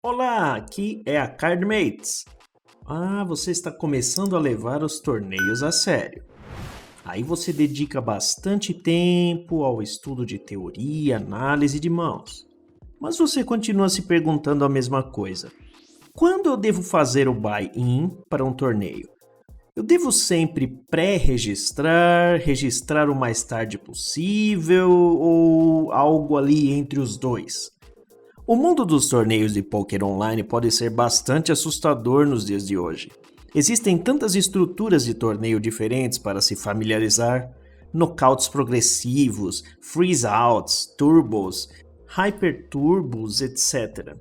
Olá, aqui é a Cardmates. Você está começando a levar os torneios a sério. Aí você dedica bastante tempo ao estudo de teoria, análise de mãos. Mas você continua se perguntando a mesma coisa. Quando eu devo fazer o buy-in para um torneio? Eu devo sempre pré-registrar, registrar o mais tarde possível ou algo ali entre os dois? O mundo dos torneios de poker online pode ser bastante assustador nos dias de hoje. Existem tantas estruturas de torneio diferentes para se familiarizar: knockouts progressivos, freeze-outs, turbos, hyper-turbos, etc.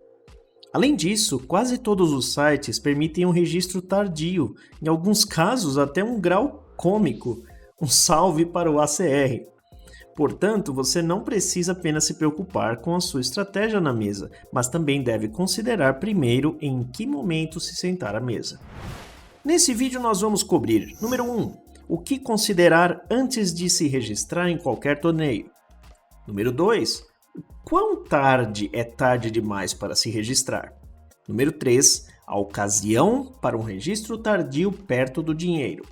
Além disso, quase todos os sites permitem um registro tardio, em alguns casos até um grau cômico. Um salve para o ACR. Portanto, você não precisa apenas se preocupar com a sua estratégia na mesa, mas também deve considerar primeiro em que momento se sentar à mesa. Nesse vídeo nós vamos cobrir: número 1. O que considerar antes de se registrar em qualquer torneio. Número 2. Quão tarde é tarde demais para se registrar? Número 3. A ocasião para um registro tardio perto do dinheiro.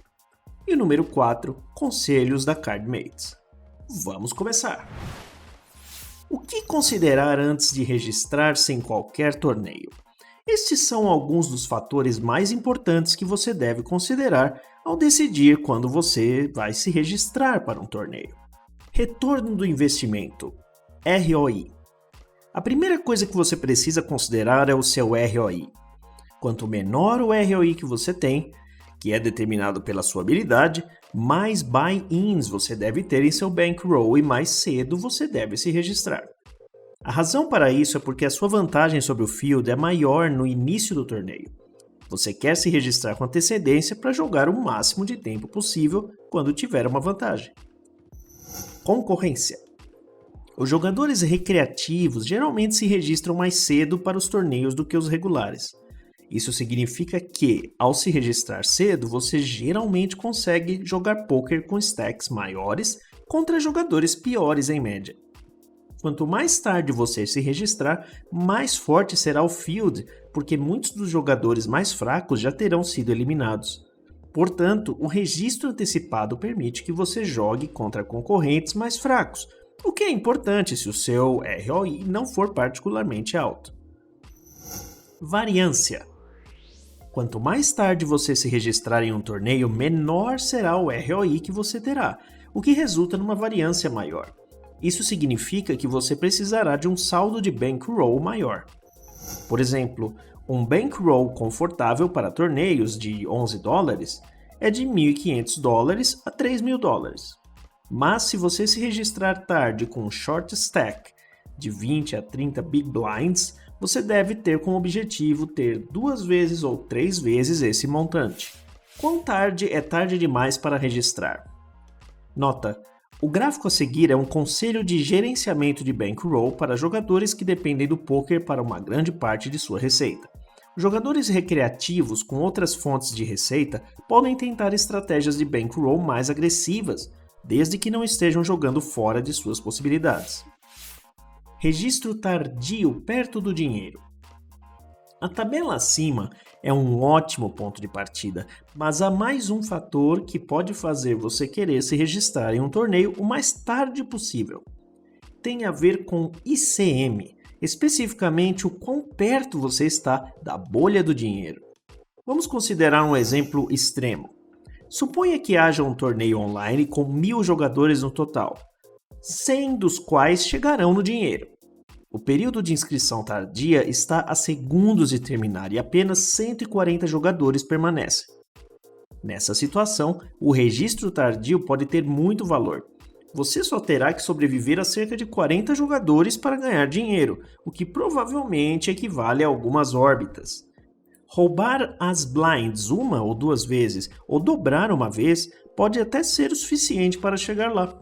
E número 4. Conselhos da Cardmates. Vamos começar! O que considerar antes de registrar-se em qualquer torneio? Estes são alguns dos fatores mais importantes que você deve considerar ao decidir quando você vai se registrar para um torneio. Retorno do investimento, ROI. A primeira coisa que você precisa considerar é o seu ROI. Quanto menor o ROI que você tem, que é determinado pela sua habilidade, mais buy-ins você deve ter em seu bankroll e mais cedo você deve se registrar. A razão para isso é porque a sua vantagem sobre o field é maior no início do torneio. Você quer se registrar com antecedência para jogar o máximo de tempo possível quando tiver uma vantagem. Concorrência. Os jogadores recreativos geralmente se registram mais cedo para os torneios do que os regulares. Isso significa que, ao se registrar cedo, você geralmente consegue jogar poker com stacks maiores contra jogadores piores em média. Quanto mais tarde você se registrar, mais forte será o field, porque muitos dos jogadores mais fracos já terão sido eliminados. Portanto, o registro antecipado permite que você jogue contra concorrentes mais fracos, o que é importante se o seu ROI não for particularmente alto. Variância. Quanto mais tarde você se registrar em um torneio, menor será o ROI que você terá, o que resulta numa variância maior. Isso significa que você precisará de um saldo de bankroll maior. Por exemplo, um bankroll confortável para torneios de $11 é de $1.500 a $3.000. Mas se você se registrar tarde com um short stack de 20 a 30 big blinds, você deve ter como objetivo ter 2 vezes ou 3 vezes esse montante. Quão tarde é tarde demais para registrar? Nota: o gráfico a seguir é um conselho de gerenciamento de bankroll para jogadores que dependem do poker para uma grande parte de sua receita. Jogadores recreativos com outras fontes de receita podem tentar estratégias de bankroll mais agressivas, desde que não estejam jogando fora de suas possibilidades. Registro tardio perto do dinheiro. A tabela acima é um ótimo ponto de partida, mas há mais um fator que pode fazer você querer se registrar em um torneio o mais tarde possível. Tem a ver com ICM, especificamente o quão perto você está da bolha do dinheiro. Vamos considerar um exemplo extremo. Suponha que haja um torneio online com 1.000 jogadores no total, 100 dos quais chegarão no dinheiro. O período de inscrição tardia está a segundos de terminar e apenas 140 jogadores permanecem. Nessa situação, o registro tardio pode ter muito valor. Você só terá que sobreviver a cerca de 40 jogadores para ganhar dinheiro, o que provavelmente equivale a algumas órbitas. Roubar as blinds uma ou duas vezes, ou dobrar uma vez, pode até ser o suficiente para chegar lá.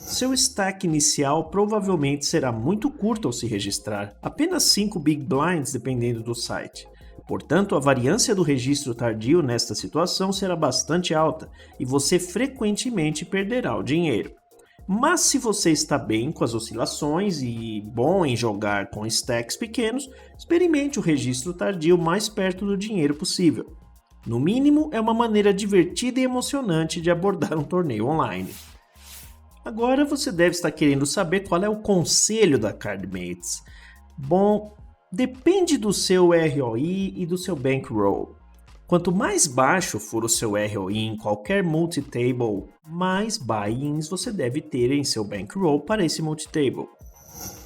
Seu stack inicial provavelmente será muito curto ao se registrar, apenas 5 big blinds dependendo do site. Portanto, a variância do registro tardio nesta situação será bastante alta e você frequentemente perderá o dinheiro. Mas se você está bem com as oscilações e bom em jogar com stacks pequenos, experimente o registro tardio mais perto do dinheiro possível. No mínimo, é uma maneira divertida e emocionante de abordar um torneio online. Agora você deve estar querendo saber qual é o conselho da CardMates. Bom, depende do seu ROI e do seu bankroll. Quanto mais baixo for o seu ROI em qualquer multi-table, mais buy-ins você deve ter em seu bankroll para esse multi-table.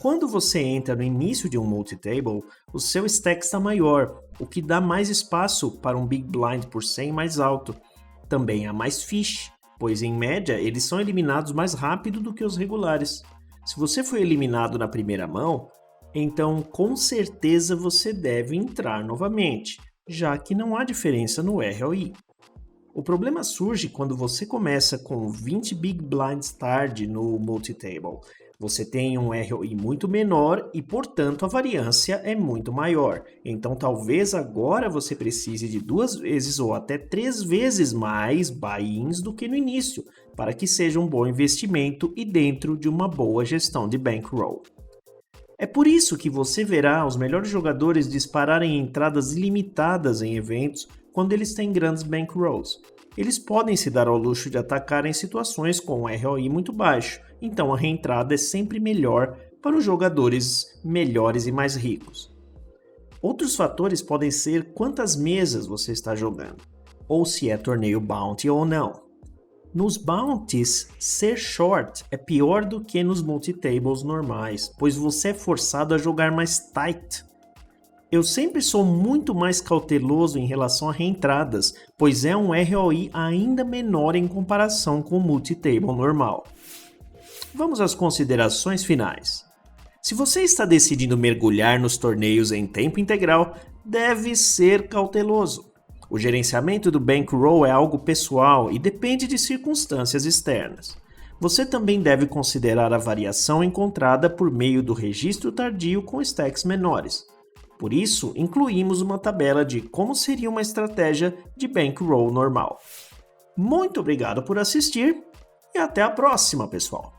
Quando você entra no início de um multi-table, o seu stack está maior, o que dá mais espaço para um Big Blind por 100 mais alto. Também há mais fish, pois em média eles são eliminados mais rápido do que os regulares. Se você foi eliminado na primeira mão, então com certeza você deve entrar novamente, já que não há diferença no ROI. O problema surge quando você começa com 20 Big Blinds tarde no multi-table. Você tem um ROI muito menor e, portanto, a variância é muito maior. Então, talvez agora você precise de 2 vezes ou até 3 vezes mais buy-ins do que no início, para que seja um bom investimento e dentro de uma boa gestão de bankroll. É por isso que você verá os melhores jogadores dispararem entradas ilimitadas em eventos quando eles têm grandes bankrolls. Eles podem se dar ao luxo de atacar em situações com um ROI muito baixo, então a reentrada é sempre melhor para os jogadores melhores e mais ricos. Outros fatores podem ser quantas mesas você está jogando, ou se é torneio bounty ou não. Nos bounties, ser short é pior do que nos multi-tables normais, pois você é forçado a jogar mais tight. Eu sempre sou muito mais cauteloso em relação a reentradas, pois é um ROI ainda menor em comparação com o multi-table normal. Vamos às considerações finais. Se você está decidindo mergulhar nos torneios em tempo integral, deve ser cauteloso. O gerenciamento do bankroll é algo pessoal e depende de circunstâncias externas. Você também deve considerar a variação encontrada por meio do registro tardio com stacks menores. Por isso, incluímos uma tabela de como seria uma estratégia de bankroll normal. Muito obrigado por assistir e até a próxima, pessoal!